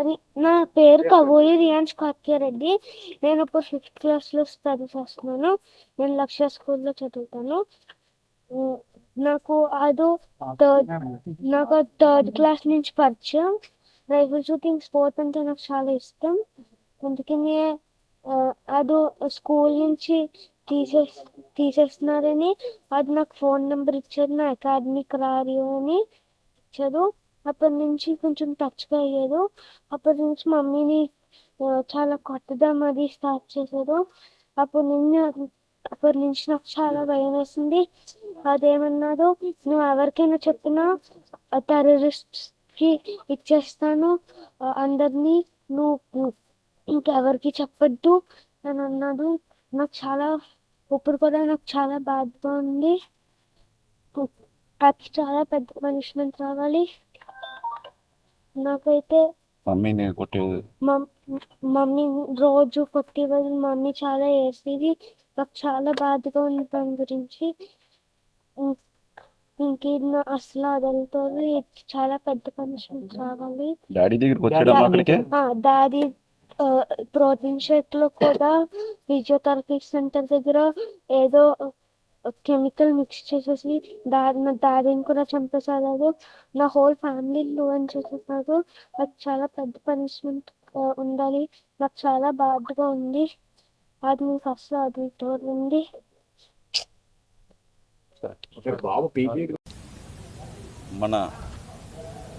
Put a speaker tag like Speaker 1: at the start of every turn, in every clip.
Speaker 1: అది నా పేరు కబూరి రియాన్స్ కార్తియారెడ్డి. నేను ఇప్పుడు 5th క్లాస్లో స్టడీ చేస్తున్నాను. నేను లక్ష్య స్కూల్లో చదువుతాను. ఉమ్, నాకు అది థర్డ్ నాకు థర్డ్ క్లాస్ నుంచి పరిచయం. రైఫిల్ షూటింగ్ స్పోర్ట్ అంటే నాకు చాలా ఇష్టం. అందుకనే అది స్కూల్ నుంచి తీసే తీసేస్తున్నారని అది నాకు ఫోన్ నెంబర్ ఇచ్చారు. నా అకాడమిక్ రారియో అని ఇచ్చారు. అప్పటి నుంచి కొంచెం టచ్గా అయ్యారు. అప్పటి నుంచి మమ్మీని చాలా కొట్టడం అది స్టార్ట్ చేశారు. అప్పటి నుంచి అప్పటి నుంచి నాకు చాలా భయం వేసింది. అదేమన్నాడు, నువ్వు ఎవరికైనా చెప్పినా టెర్రరిస్ట్కి ఇచ్చేస్తాను అందరినీ, నువ్వు ఇంకెవరికి చెప్పొద్దు అని అన్నాడు. నాకు చాలా ఇప్పుడు కూడా నాకు చాలా బాధగా ఉంది. అది చాలా పెద్ద పనిష్మెంట్ రావాలి నాకైతే.
Speaker 2: మమ్మీని కొట్టేది
Speaker 1: మమ్మీ రోజు కొట్టేవాళ్ళు. మమ్మీ చాలా వేసేది. నాకు చాలా బాధగా ఉంది దాని గురించి. ఇంక అసలు అదంతా చాలా పెద్ద పనిష్మెంట్ రావాలి.
Speaker 2: డాడీ దగ్గరికి వచ్చాడమ్మా అక్కడికే.
Speaker 1: డాడీ ప్రోటీన్ షేక్ లో కూడా ఫిజియోథెరపీ సెంటర్ దగ్గర ఏదో కెమికల్ మిక్స్ చేసేసి నా డాడీని కూడా చంపేశారు. నా హోల్ ఫ్యామిలీ అని చేసేసారు. నాకు చాలా పెద్ద పనిష్మెంట్ ఉండాలి. నాకు చాలా బాధగా ఉంది. అది మీకు అసలు అది తోడుంది.
Speaker 2: మన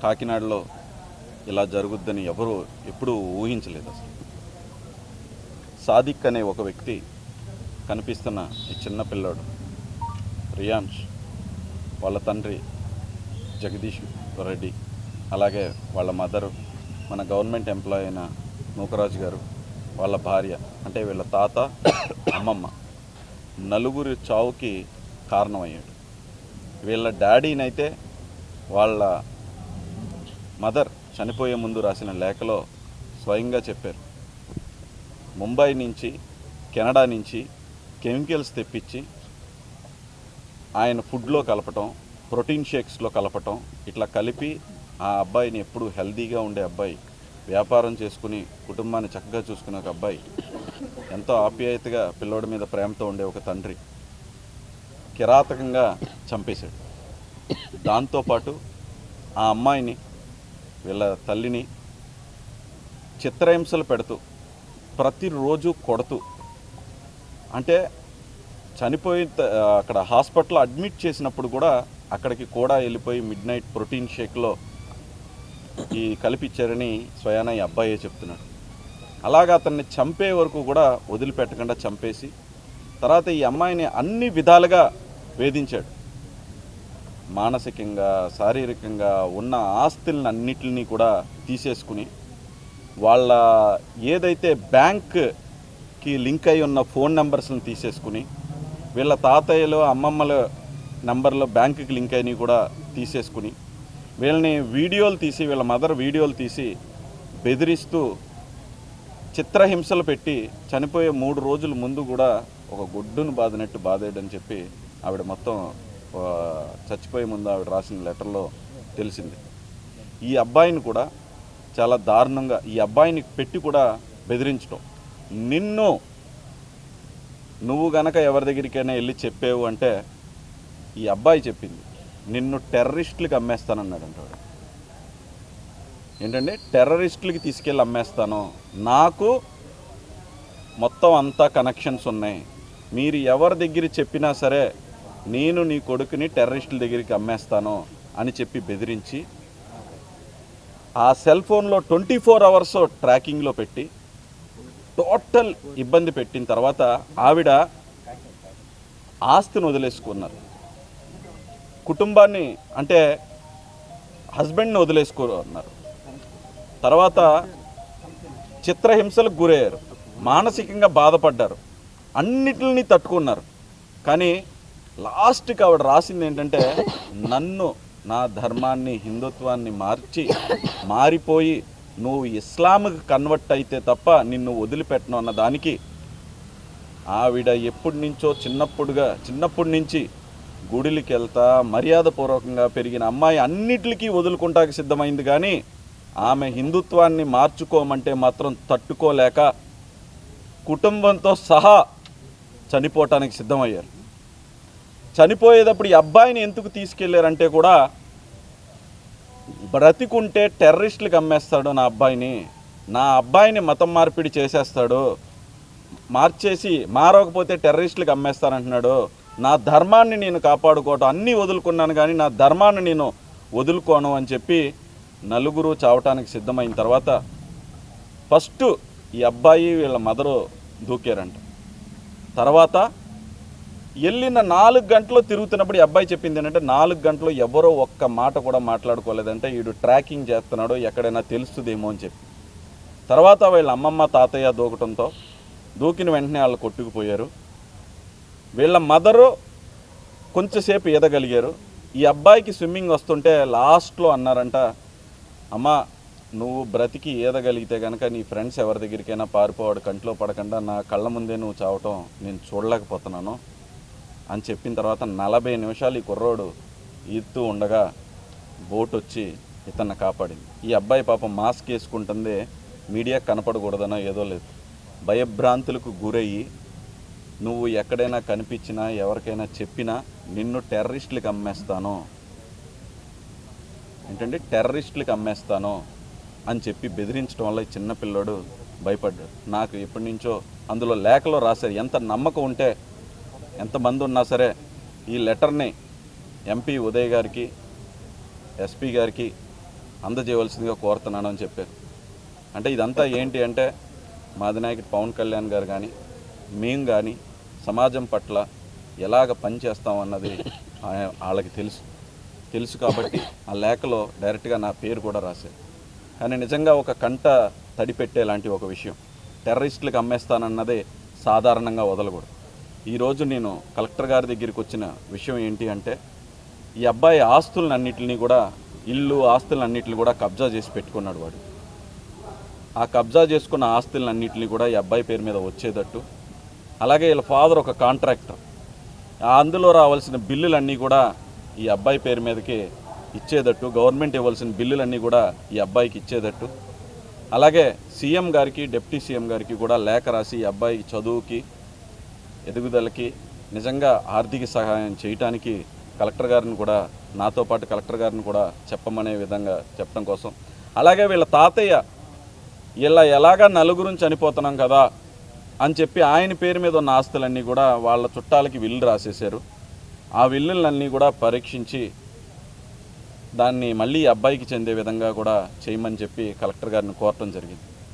Speaker 2: కాకినాడలో ఇలా జరుగుద్దని ఎవరు ఎప్పుడూ ఊహించలేదు. అసలు సాదిక్ అనే ఒక వ్యక్తి, కనిపిస్తున్న ఈ చిన్న పిల్లాడు రియాన్స్, వాళ్ళ తండ్రి జగదీష్ రెడ్డి, అలాగే వాళ్ళ మదరు మన గవర్నమెంట్ ఎంప్లాయీ అయిన నూకరాజు గారు, వాళ్ళ భార్య అంటే వీళ్ళ తాత, అమ్మమ్మ, నలుగురి చావుకి కారణమయ్యాడు. వీళ్ళ డాడీనైతే వాళ్ళ మదర్ చనిపోయే ముందు రాసిన లేఖలో స్వయంగా చెప్పారు, ముంబై నుంచి కెనడా నుంచి కెమికల్స్ తెప్పించి ఆయన ఫుడ్లో కలపటం, ప్రోటీన్ షేక్స్లో కలపటం, ఇట్లా కలిపి ఆ అబ్బాయిని ఎప్పుడు హెల్తీగా ఉండే అబ్బాయి, వ్యాపారం చేసుకుని కుటుంబాన్ని చక్కగా చూసుకునే ఒక అబ్బాయి, ఎంతో ఆప్యాయతగా పిల్లోడి మీద ప్రేమతో ఉండే ఒక తండ్రి కిరాతకంగా చంపేశాడు. దాంతోపాటు ఆ అమ్మాయిని, వీళ్ళ తల్లిని చిత్రహింసలు పెడుతూ ప్రతిరోజు కొడుతూ, అంటే చనిపోయి అక్కడ హాస్పిటల్లో అడ్మిట్ చేసినప్పుడు కూడా అక్కడికి కూడా వెళ్ళిపోయి మిడ్ నైట్ ప్రోటీన్ షేక్లో ఈ కలిపిచ్చారని స్వయాన ఈ అబ్బాయే చెప్తున్నాడు. అలాగా అతన్ని చంపే వరకు కూడా వదిలిపెట్టకుండా చంపేసి తర్వాత ఈ అమ్మాయిని అన్ని విధాలుగా వేధించాడు. మానసికంగా, శారీరకంగా ఉన్న ఆస్తులను అన్నిటిని కూడా తీసేసుకుని, వాళ్ళ ఏదైతే బ్యాంక్కి లింక్ అయి ఉన్న ఫోన్ నెంబర్స్ని తీసేసుకుని, వీళ్ళ తాతయ్యలు అమ్మమ్మల నెంబర్లో బ్యాంకుకి లింక్ అయినవి కూడా తీసేసుకుని, వీళ్ళని వీడియోలు తీసి, వీళ్ళ మదర్ వీడియోలు తీసి బెదిరిస్తూ చిత్రహింసలు పెట్టి చనిపోయే 3 రోజుల ముందు కూడా ఒక గుడ్డును బాదినట్టు బాధేయడని చెప్పి ఆవిడ మొత్తం చచ్చిపోయే ముందు ఆవిడ రాసిన లెటర్లో తెలిసింది. ఈ అబ్బాయిని కూడా చాలా దారుణంగా ఈ అబ్బాయిని పెట్టి కూడా బెదిరించడం, నువ్వు గనక ఎవరి దగ్గరికైనా వెళ్ళి చెప్పావు అంటే, ఈ అబ్బాయి చెప్పింది, నిన్ను టెర్రరిస్టులకి అమ్మేస్తానన్నాడు అంటాడు. ఏంటంటే టెర్రరిస్టులకి తీసుకెళ్ళి అమ్మేస్తాను, నాకు మొత్తం అంతా కనెక్షన్స్ ఉన్నాయి, మీరు ఎవరి దగ్గర చెప్పినా సరే నేను నీ కొడుకుని టెర్రరిస్టుల దగ్గరికి అమ్మేస్తాను అని చెప్పి బెదిరించి ఆ సెల్ ఫోన్లో 24 అవర్స్ ట్రాకింగ్లో పెట్టి టోటల్ ఇబ్బంది పెట్టిన తర్వాత ఆవిడ ఆస్తిని వదిలేసుకున్నారు. కుటుంబాన్ని అంటే హస్బెండ్ని వదిలేసుకున్నారు. తర్వాత చిత్రహింసలకు గురయ్యారు, మానసికంగా బాధపడ్డారు, అన్నిటిని తట్టుకున్నారు. కానీ లాస్ట్కి ఆవిడ రాసింది ఏంటంటే, నన్ను, నా ధర్మాన్ని, హిందుత్వాన్ని మారిపోయి నువ్వు ఇస్లాంకి కన్వర్ట్ అయితే తప్ప నిన్ను వదిలిపెట్టను అన్న దానికి ఆవిడ ఎప్పటి నుంచో చిన్నప్పటి నుంచి గుడికి వెళ్తా మర్యాదపూర్వకంగా పెరిగిన అమ్మాయి అన్నిటికీ వదులుకుంటాకి సిద్ధమైంది. కానీ ఆమె హిందుత్వాన్ని మార్చుకోమంటే మాత్రం తట్టుకోలేక కుటుంబంతో సహా చనిపోవటానికి సిద్ధమయ్యారు. చనిపోయేటప్పుడు ఈ అబ్బాయిని ఎందుకు తీసుకెళ్లారంటే కూడా, బ్రతికుంటే టెర్రరిస్టులకు అమ్మేస్తాడు నా అబ్బాయిని మతం మార్పిడి చేసేస్తాడు, మార్చేసి మారకపోతే టెర్రరిస్టులకు అమ్మేస్తానంటున్నాడు, నా ధర్మాన్ని నేను కాపాడుకోవటం అన్నీ వదులుకున్నాను కానీ నా ధర్మాన్ని నేను వదులుకోను అని చెప్పి నలుగురు చావటానికి సిద్ధమైన తర్వాత ఫస్ట్ ఈ అబ్బాయి వీళ్ళ మదరు దూకారంట. తర్వాత వెళ్ళిన 4 గంటలు తిరుగుతున్నప్పుడు ఈ అబ్బాయి చెప్పింది ఏంటంటే 4 గంటలు ఎవరో ఒక్క మాట కూడా మాట్లాడుకోలేదంటే వీడు ట్రాకింగ్ చేస్తున్నాడు, ఎక్కడైనా తెలుస్తుందేమో అని చెప్పి. తర్వాత వీళ్ళ అమ్మమ్మ తాతయ్య దూకటంతో దూకిన వెంటనే వాళ్ళు కొట్టుకుపోయారు. వీళ్ళ మదరు కొంచెంసేపు ఈదగలిగారు. ఈ అబ్బాయికి స్విమ్మింగ్ వస్తుంటే లాస్ట్లో అన్నారంట, అమ్మ నువ్వు బ్రతికి ఈదగలిగితే కనుక నీ ఫ్రెండ్స్ ఎవరి దగ్గరికైనా పారిపోవాడు, కంట్లో పడకుండా నా కళ్ళ ముందే నువ్వు చావటం నేను చూడలేకపోతున్నాను అని చెప్పిన తర్వాత 40 నిమిషాలు ఈ కుర్రోడు ఈదుతూ ఉండగా బోట్ వచ్చి ఇతన్ని కాపాడింది. ఈ అబ్బాయి పాపం మాస్క్ వేసుకుంటుంది, మీడియా కనపడకూడదనో ఏదో లేదు, భయభ్రాంతులకు గురయ్యి నువ్వు ఎక్కడైనా కనిపించినా ఎవరికైనా చెప్పినా నిన్ను టెర్రరిస్టులకు అమ్మేస్తాను, ఏంటంటే టెర్రరిస్టులకు అమ్మేస్తాను అని చెప్పి బెదిరించడం వల్ల ఈ చిన్నపిల్లోడు భయపడ్డాడు. నాకు ఎప్పటి నుంచో అందులో లేఖలో రాశారు, ఎంత నమ్మకం ఉంటే ఎంతమంది ఉన్నా సరే ఈ లెటర్ని ఎంపీ ఉదయ్ గారికి ఎస్పీ గారికి అందజేయవలసిందిగా కోరుతున్నాను అని చెప్పారు. అంటే ఇదంతా ఏంటి అంటే మా అధినాయకుడు పవన్ కళ్యాణ్ గారు కానీ మేము కానీ సమాజం పట్ల ఎలాగ పనిచేస్తామన్నది వాళ్ళకి తెలుసు కాబట్టి ఆ లేఖలో డైరెక్ట్గా నా పేరు కూడా రాశారు. కానీ నిజంగా ఒక కంట తడిపెట్టేలాంటి ఒక విషయం, టెర్రరిస్టులకు అమ్మేస్తానన్నదే సాధారణంగా వదలకూడదు. ఈరోజు నేను కలెక్టర్ గారి దగ్గరికి వచ్చిన విషయం ఏంటి అంటే, ఈ అబ్బాయి ఆస్తులన్నింటినీ కూడా ఇల్లు ఆస్తులన్నింటినీ కూడా కబ్జా చేసి పెట్టుకున్నాడు వాడు. ఆ కబ్జా చేసుకున్న ఆస్తులన్నింటినీ కూడా ఈ అబ్బాయి పేరు మీద వచ్చేటట్టు, అలాగే వీళ్ళ ఫాదర్ ఒక కాంట్రాక్టర్, అందులో రావాల్సిన బిల్లులన్నీ కూడా ఈ అబ్బాయి పేరు మీదకి ఇచ్చేటట్టు, గవర్నమెంట్ ఇవ్వాల్సిన బిల్లులన్నీ కూడా ఈ అబ్బాయికి ఇచ్చేటట్టు, అలాగే సీఎం గారికి డిప్యూటీ సీఎం గారికి కూడా లేఖ రాసి ఈ అబ్బాయి చదువుకి ఎదుగుదలకి నిజంగా ఆర్థిక సహాయం చేయటానికి కలెక్టర్ గారిని కూడా నాతో పాటు కలెక్టర్ గారిని కూడా చెప్పమనే విధంగా చెప్పడం కోసం, అలాగే వీళ్ళ తాతయ్య ఇలా ఎలాగా నలుగురిని చనిపోతున్నాం కదా అని చెప్పి ఆయన పేరు మీద ఉన్న ఆస్తులన్నీ కూడా వాళ్ళ చుట్టాలకి విల్లు రాసేశారు. ఆ విల్లులన్నీ కూడా పరీక్షించి దాన్ని మళ్ళీ అబ్బాయికి చెందే విధంగా కూడా చేయమని చెప్పి కలెక్టర్ గారిని కోరటం జరిగింది.